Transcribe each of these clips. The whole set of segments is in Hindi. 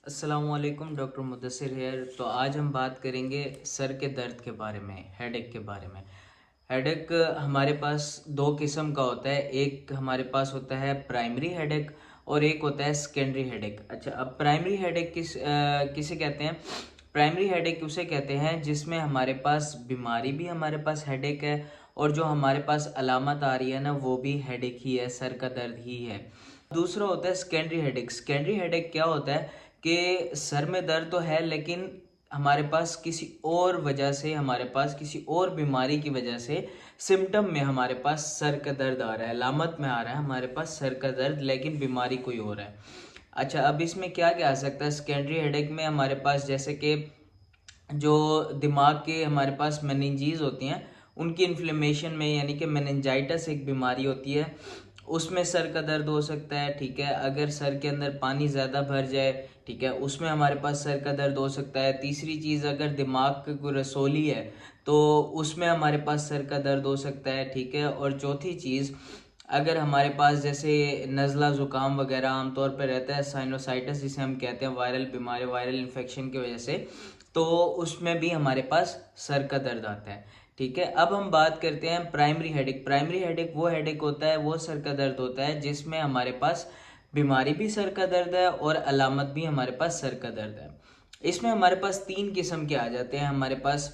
अस्सलामुअलैकुम, डॉक्टर मुदस्सिर हेयर। तो आज हम बात करेंगे सर के दर्द के बारे में, हेडेक के बारे में। हेडेक हमारे पास दो किस्म का होता है। एक हमारे पास होता है प्राइमरी हेडेक और एक होता है सेकेंडरी हेडेक। अच्छा, अब प्राइमरी हेडेक किसे कहते हैं? प्राइमरी हेडेक उसे कहते हैं जिसमें हमारे पास बीमारी भी हमारे पास हेडेक है और जो हमारे पास अलामत आ रही है ना वो भी हेडेक ही है, सर का दर्द ही है। दूसरा होता है सेकेंडरी हेडेक। सेकेंडरी हेडेक क्या होता है कि सर में दर्द तो है लेकिन हमारे पास किसी और वजह से, हमारे पास किसी और बीमारी की वजह से सिम्टम में हमारे पास सर का दर्द आ रहा है, अलामत में आ रहा है हमारे पास सर का दर्द, लेकिन बीमारी कोई और है। अच्छा, अब इसमें क्या क्या आ सकता है? सेकेंडरी हेडेक में हमारे पास जैसे कि जो दिमाग के हमारे पास मेनिंजीज होती हैं उनकी इन्फ्लेमेशन में, यानी कि मेनिंजाइटिस एक बीमारी होती है, उसमें सर का दर्द हो सकता है। ठीक है, अगर सर के अंदर पानी ज़्यादा भर जाए, ठीक है, उसमें हमारे पास सर का दर्द हो सकता है। तीसरी चीज़, अगर दिमाग की कोई रसोली है तो उसमें हमारे पास सर का दर्द हो सकता है। ठीक है, और चौथी चीज़, अगर हमारे पास जैसे नज़ला ज़ुकाम वगैरह आमतौर पर रहता है, साइनोसाइटिस जिसे हम कहते हैं, वायरल बीमारी, वायरल इन्फेक्शन की वजह से, तो उसमें भी हमारे पास सर का दर्द आता है। ठीक है, अब हम बात करते हैं प्राइमरी हेडेक। प्राइमरी हेडेक वो हेडेक होता है, वो सर का दर्द होता है जिसमें हमारे पास बीमारी भी सर का दर्द है और अलामत भी हमारे पास सर का दर्द है। इसमें हमारे पास तीन किस्म के आ जाते हैं हमारे पास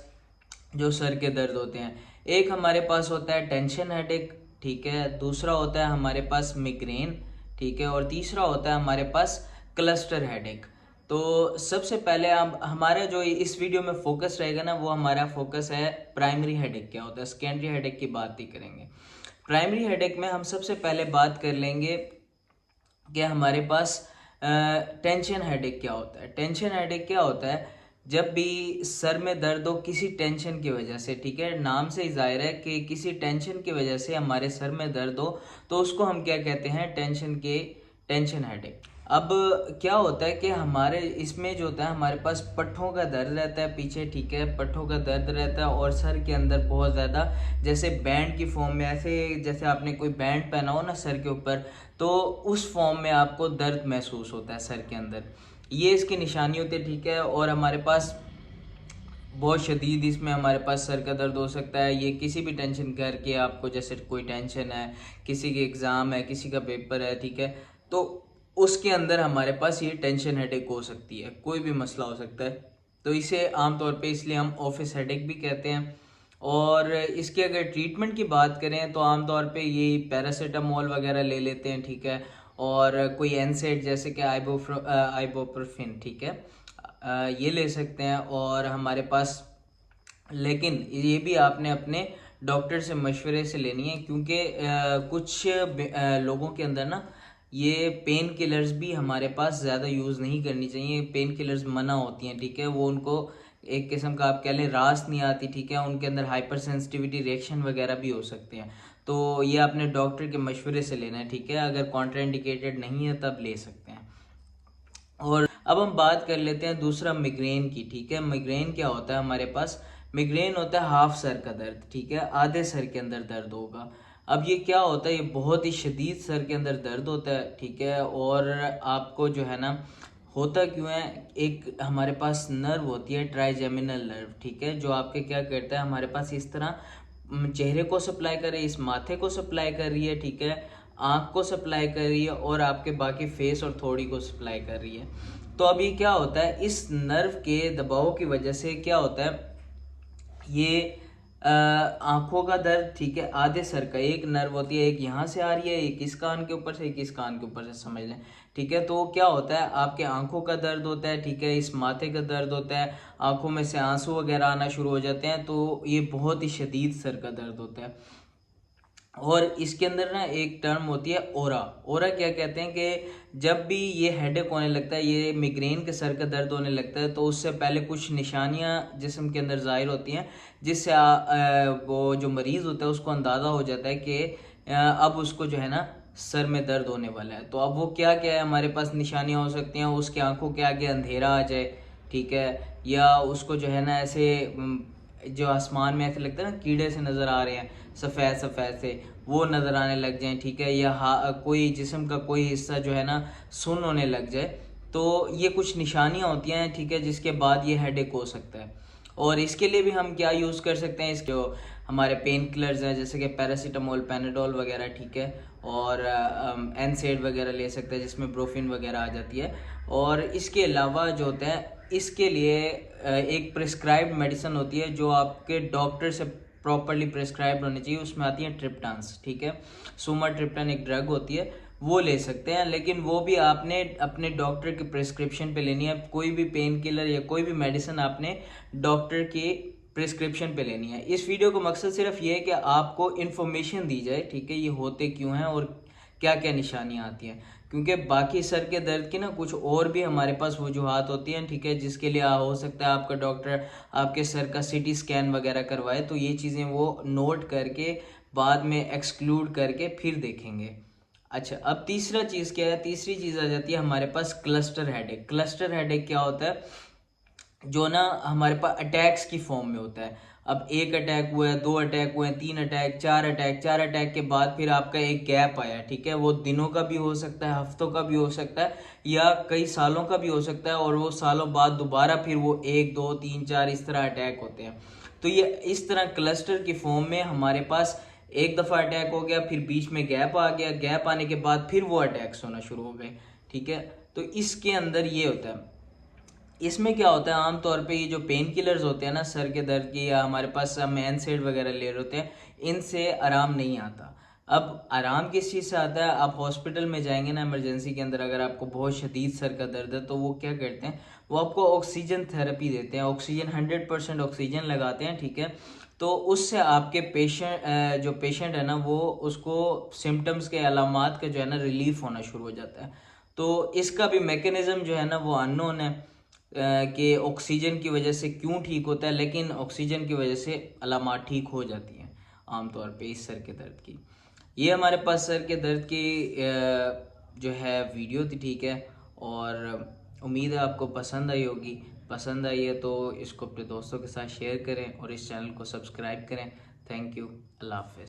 जो सर के दर्द होते हैं। एक हमारे पास होता है टेंशन हेडेक, ठीक है, दूसरा होता है हमारे पास मिग्रेन, ठीक है, और तीसरा होता है हमारे पास क्लस्टर हेडेक। तो सबसे पहले हम हमारा जो इस वीडियो में फोकस रहेगा ना, वो हमारा फोकस है प्राइमरी हेडेक क्या होता है। सेकेंडरी हेडेक की बात ही करेंगे। प्राइमरी हेडेक में हम सबसे पहले बात कर लेंगे कि हमारे पास टेंशन हेडेक क्या होता है। टेंशन हेडेक क्या होता है? जब भी सर में दर्द हो किसी टेंशन की वजह से, ठीक है, नाम से ही जाहिर है कि किसी टेंशन की वजह से हमारे सर में दर्द हो, तो उसको हम क्या कहते हैं? Tension headache. अब क्या होता है कि हमारे इसमें जो होता है, हमारे पास पट्ठों का दर्द रहता है पीछे, ठीक है, पट्ठों का दर्द रहता है और सर के अंदर बहुत ज़्यादा, जैसे बैंड की फॉर्म में, ऐसे जैसे आपने कोई बैंड पहना हो ना सर के ऊपर, तो उस फॉर्म में आपको दर्द महसूस होता है सर के अंदर। ये इसकी निशानी होती है, ठीक है। और हमारे पास बहुत शदीद इसमें हमारे पास सर का दर्द हो सकता है। ये किसी भी टेंशन करके, आपको जैसे कोई टेंशन है, किसी के एग्ज़ाम है, किसी का पेपर है, ठीक है, तो उसके अंदर हमारे पास ये टेंशन हेडेक हो सकती है, कोई भी मसला हो सकता है। तो इसे आमतौर पे इसलिए हम ऑफिस हेडेक भी कहते हैं। और इसके अगर ट्रीटमेंट की बात करें तो आमतौर पे ये पैरासीटामोल वगैरह ले लेते हैं, ठीक है, और कोई एनसेड जैसे कि आइबोप्रोफिन, ठीक है, ये ले सकते हैं। और हमारे पास, लेकिन ये भी आपने अपने डॉक्टर से मशवरे से लेनी है, क्योंकि कुछ लोगों के अंदर ना ये पेन किलर्स भी हमारे पास ज़्यादा यूज़ नहीं करनी चाहिए। पेन किलर्स मना होती हैं, ठीक है, वो उनको एक किस्म का आप कह लें रास नहीं आती, ठीक है, उनके अंदर हाइपर सेंसिटिविटी रिएक्शन वगैरह भी हो सकते हैं। तो ये आपने डॉक्टर के मशवरे से लेना है, ठीक है, अगर कॉन्ट्राइंडिकेटेड नहीं है तब ले सकते हैं। और अब हम बात कर लेते हैं दूसरा मिग्रेन की, ठीक है। मिग्रेन क्या होता है? हमारे पास मिग्रेन होता है हाफ सर का दर्द, ठीक है, आधे सर के अंदर दर्द होगा। अब ये क्या होता है? ये बहुत ही शदीद सर के अंदर दर्द होता है, ठीक है, और आपको जो है ना, होता क्यों है, एक हमारे पास नर्व होती है ट्राइजेमिनल नर्व, ठीक है, जो आपके क्या करता है, हमारे पास इस तरह चेहरे को सप्लाई कर रही है, इस माथे को सप्लाई कर रही है, ठीक है, आँख को सप्लाई कर रही है और आपके बाकी फेस और थोड़ी को सप्लाई कर रही है। तो अभी क्या होता है, इस नर्व के दबाव की वजह से क्या होता है, ये आंखों का दर्द, ठीक है, आधे सर का, एक नर्व होती है, एक यहाँ से आ रही है, एक इस कान के ऊपर से, एक इस कान के ऊपर से, समझ लें, ठीक है। तो क्या होता है, आपके आंखों का दर्द होता है, ठीक है, इस माथे का दर्द होता है, आंखों में से आंसू वगैरह आना शुरू हो जाते हैं, तो ये बहुत ही शदीद सर का दर्द होता है। और इसके अंदर ना एक टर्म होती है ओरा। ओरा क्या कहते हैं कि जब भी ये हेडेक होने लगता है, ये मिग्रेन के सर का दर्द होने लगता है, तो उससे पहले कुछ निशानियां जिस्म के अंदर ज़ाहिर होती हैं, जिससे वो जो मरीज़ होता है उसको अंदाज़ा हो जाता है कि अब उसको जो है ना सर में दर्द होने वाला है। तो अब वो क्या क्या है, हमारे पास निशानियां हो सकती हैं, उसकी आंखों के आगे अंधेरा आ जाए, ठीक है, या उसको जो है ना ऐसे जो आसमान में ऐसे लगता है ना कीड़े से नज़र आ रहे हैं, सफ़ेद सफ़ेद से, वो नज़र आने लग जाएं, ठीक है, या कोई जिस्म का कोई हिस्सा जो है ना सुन्न होने लग जाए, तो ये कुछ निशानियाँ होती हैं, ठीक है, जिसके बाद ये हेडेक हो सकता है। और इसके लिए भी हम क्या यूज़ कर सकते हैं, इसके जो हमारे पेन किलर्स हैं जैसे कि पैरासीटामोल, पैनाडोल वगैरह, ठीक है, और एनसेड वगैरह ले सकते हैं जिसमें ब्रोफिन वगैरह आ जाती है। और इसके अलावा जो होता है, इसके लिए एक प्रिस्क्राइब्ड मेडिसिन होती है जो आपके डॉक्टर से प्रॉपरली प्रिस्क्राइब्ड होनी चाहिए, उसमें आती है ट्रिप्टान्स, ठीक है, सुमाट्रिप्टन एक ड्रग होती है, वो ले सकते हैं, लेकिन वो भी आपने अपने डॉक्टर की प्रिस्क्रिप्शन पे लेनी है। कोई भी पेन किलर या कोई भी मेडिसिन आपने डॉक्टर की प्रिस्क्रिप्शन पे लेनी है। इस वीडियो का मकसद सिर्फ ये है कि आपको इन्फॉर्मेशन दी जाए, ठीक है, ये होते क्यों हैं और क्या क्या निशानियाँ आती हैं, क्योंकि बाकी सर के दर्द की ना कुछ और भी हमारे पास वजूहात होती हैं, ठीक है, जिसके लिए हो सकता है आपका डॉक्टर आपके सर का सीटी स्कैन वगैरह करवाए, तो ये चीज़ें वो नोट करके बाद में एक्सक्लूड करके फिर देखेंगे। अच्छा, अब तीसरा चीज़ क्या है, तीसरी चीज़ आ जाती है हमारे पास क्लस्टर हेडेक। क्लस्टर हेडेक क्या होता है, जो ना हमारे पास अटैक्स की फॉर्म में होता है। अब एक अटैक हुआ है, 2 अटैक हुए हैं, 3 अटैक, 4 अटैक के बाद फिर आपका एक गैप आया, ठीक है, वो दिनों का भी हो सकता है, हफ्तों का भी हो सकता है, या कई सालों का भी हो सकता है, और वो सालों बाद दोबारा फिर वो 1, 2, 3, 4 इस तरह अटैक होते हैं। तो ये इस तरह क्लस्टर की फॉर्म में हमारे पास एक दफ़ा अटैक हो गया, फिर बीच में गैप आ गया, गैप आने के बाद फिर वो अटैक्स होना शुरू हो गए, ठीक है। तो इसके अंदर ये होता है, इसमें क्या होता है, आमतौर पे ये जो पेन किलर्स होते हैं ना सर के दर्द की, या हमारे पास हम एनसेड वगैरह ले रहे होते हैं, इनसे आराम नहीं आता। अब आराम किस चीज़ से आता है, आप हॉस्पिटल में जाएंगे ना इमरजेंसी के अंदर, अगर आपको बहुत शदीद सर का दर्द है तो वो क्या करते हैं, वो आपको ऑक्सीजन थेरेपी देते हैं, ऑक्सीजन 100% ऑक्सीजन लगाते हैं, ठीक है। तो उससे आपके जो पेशेंट है ना, वो उसको सिम्टम्स के अलामात का जो है ना रिलीफ होना शुरू हो जाता है। तो इसका भी मैकेनिज़्म जो है ना वो अननोन है कि ऑक्सीजन की वजह से क्यों ठीक होता है, लेकिन ऑक्सीजन की वजह से अलामात ठीक हो जाती हैं आमतौर पे इस सर के दर्द की। ये हमारे पास सर के दर्द की जो है वीडियो थी, ठीक है, और उम्मीद है आपको पसंद आई होगी। पसंद आई है तो इसको अपने दोस्तों के साथ शेयर करें और इस चैनल को सब्सक्राइब करें। थैंक यू, अल्लाह हाफ़िज़।